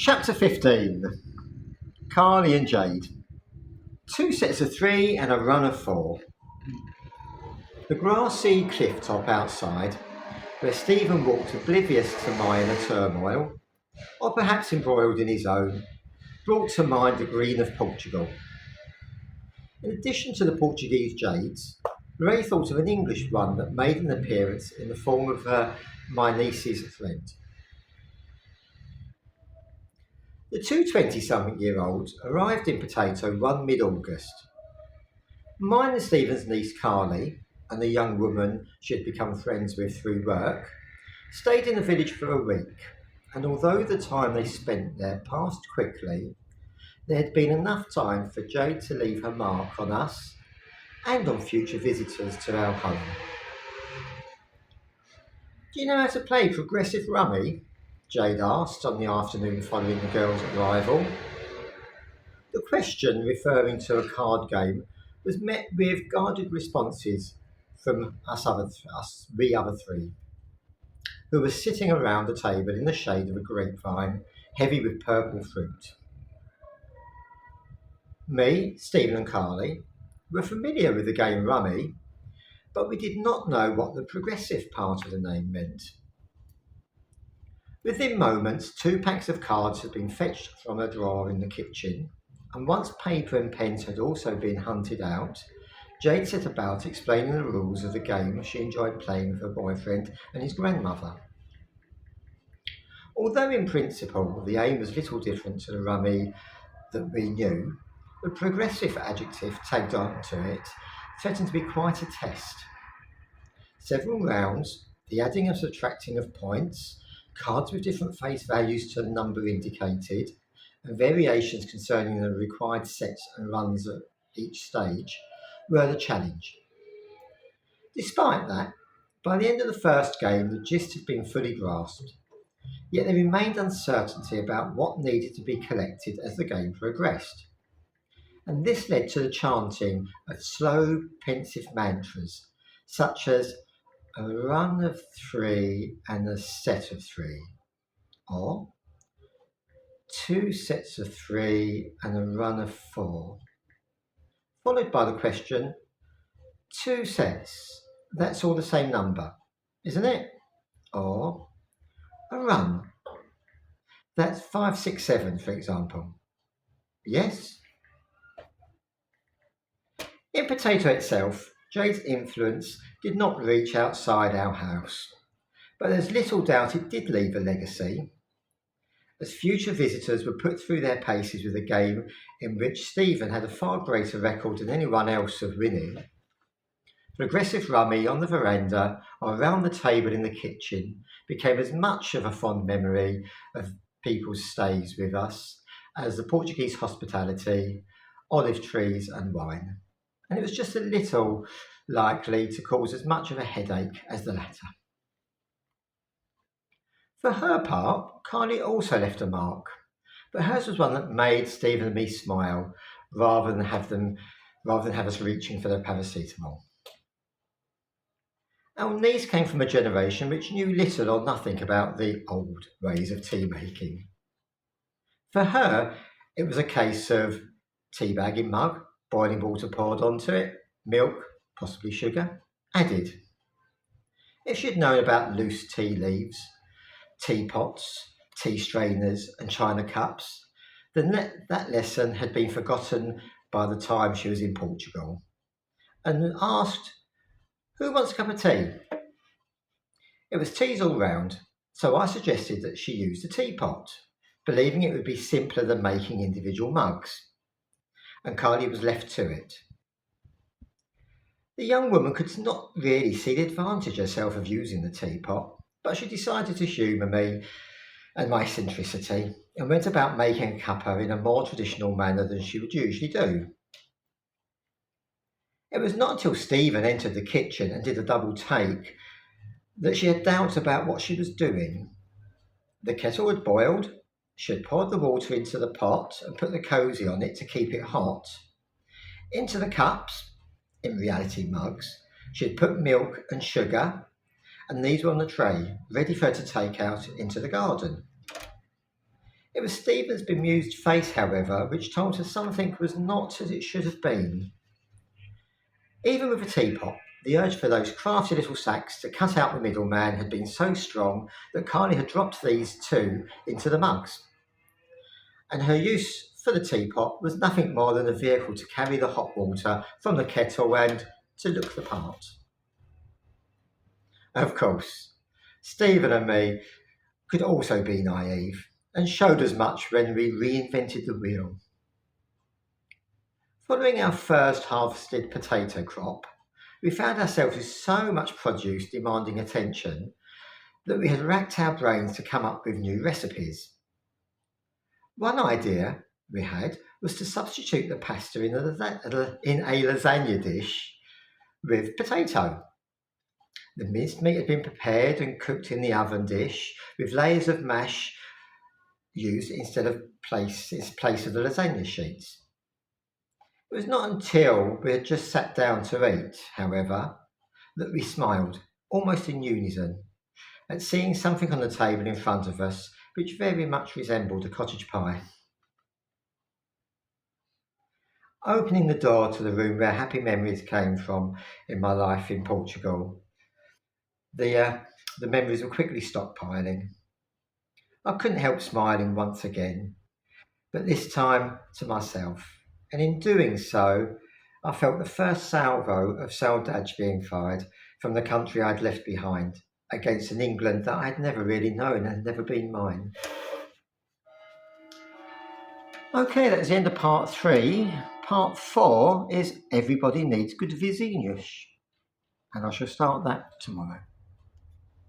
Chapter 15. Carley and Jade. 2 sets of 3 and a run of 4. The grassy cliff top outside, where Stephen walked oblivious to my inner turmoil, or perhaps embroiled in his own, brought to mind the green of Portugal. In addition to the Portuguese Jades, Ray thought of an English one that made an appearance in the form of my niece's friend. The two 20-something-year-olds arrived in Potato Run mid-August. Mine and Stephen's niece Carley, and the young woman she had become friends with through work, stayed in the village for a week, and although the time they spent there passed quickly, there had been enough time for Jade to leave her mark on us and on future visitors to our home. "Do you know how to play progressive rummy?" Jade asked on the afternoon following the girls' arrival. The question, referring to a card game, was met with guarded responses from we other three, who were sitting around the table in the shade of a grapevine, heavy with purple fruit. Me, Stephen and Carley were familiar with the game rummy, but we did not know what the progressive part of the name meant. Within moments, 2 packs of cards had been fetched from a drawer in the kitchen, and once paper and pens had also been hunted out, Jade set about explaining the rules of the game she enjoyed playing with her boyfriend and his grandmother. Although in principle the aim was little different to the rummy that we knew, the progressive adjective tagged on to it threatened to be quite a test. Several rounds, the adding and subtracting of points, cards with different face values to the number indicated, and variations concerning the required sets and runs at each stage were the challenge. Despite that, by the end of the first game the gist had been fully grasped, yet there remained uncertainty about what needed to be collected as the game progressed. And this led to the chanting of slow, pensive mantras, such as a run of 3 and a set of 3, or 2 sets of 3 and a run of 4, followed by the question, 2 sets, that's all the same number, isn't it? Or a run, that's 5, 6, 7, for example. Yes? In Potato itself, Jade's influence did not reach outside our house, but there's little doubt it did leave a legacy, as future visitors were put through their paces with a game in which Stephen had a far greater record than anyone else of winning. Progressive rummy on the veranda or around the table in the kitchen became as much of a fond memory of people's stays with us as the Portuguese hospitality, olive trees and wine, and it was just a little likely to cause as much of a headache as the latter. For her part, Carley also left a mark, but hers was one that made Stephen and me smile rather than have us reaching for the paracetamol. Our niece came from a generation which knew little or nothing about the old ways of tea making. For her, it was a case of tea bag in mug, boiling water poured onto it, milk, possibly sugar, added. If she'd known about loose tea leaves, teapots, tea strainers and china cups, then that lesson had been forgotten by the time she was in Portugal, and asked, "Who wants a cup of tea?" It was teas all round, so I suggested that she use a teapot, believing it would be simpler than making individual mugs, and Carley was left to it. The young woman could not really see the advantage herself of using the teapot, but she decided to humour me and my eccentricity, and went about making a cuppa in a more traditional manner than she would usually do. It was not until Stephen entered the kitchen and did a double take that she had doubts about what she was doing. The kettle had boiled, she had poured the water into the pot and put the cosy on it to keep it hot. Into the cups, in reality mugs, she had put milk and sugar, and these were on the tray, ready for her to take out into the garden. It was Stephen's bemused face, however, which told her something was not as it should have been. Even with a teapot, the urge for those crafty little sacks to cut out the middleman had been so strong that Carley had dropped these too into the mugs, and her use for the teapot was nothing more than a vehicle to carry the hot water from the kettle and to look the part. Of course, Stephen and me could also be naive, and showed as much when we reinvented the wheel. Following our first harvested potato crop, we found ourselves with so much produce demanding attention that we had racked our brains to come up with new recipes. One idea we had was to substitute the pasta in a lasagna dish with potato. The minced meat had been prepared and cooked in the oven dish with layers of mash used instead of place of the lasagna sheets. It was not until we had just sat down to eat, however, that we smiled, almost in unison, at seeing something on the table in front of us which very much resembled a cottage pie. Opening the door to the room where happy memories came from in my life in Portugal, the memories were quickly stockpiling. I couldn't help smiling once again, but this time to myself, and in doing so, I felt the first salvo of saudade being fired from the country I'd left behind against an England that I'd never really known and had never been mine. Okay, that's the end of part 3. Part 4 is Everybody Needs Good Vizinhos, and I shall start that tomorrow.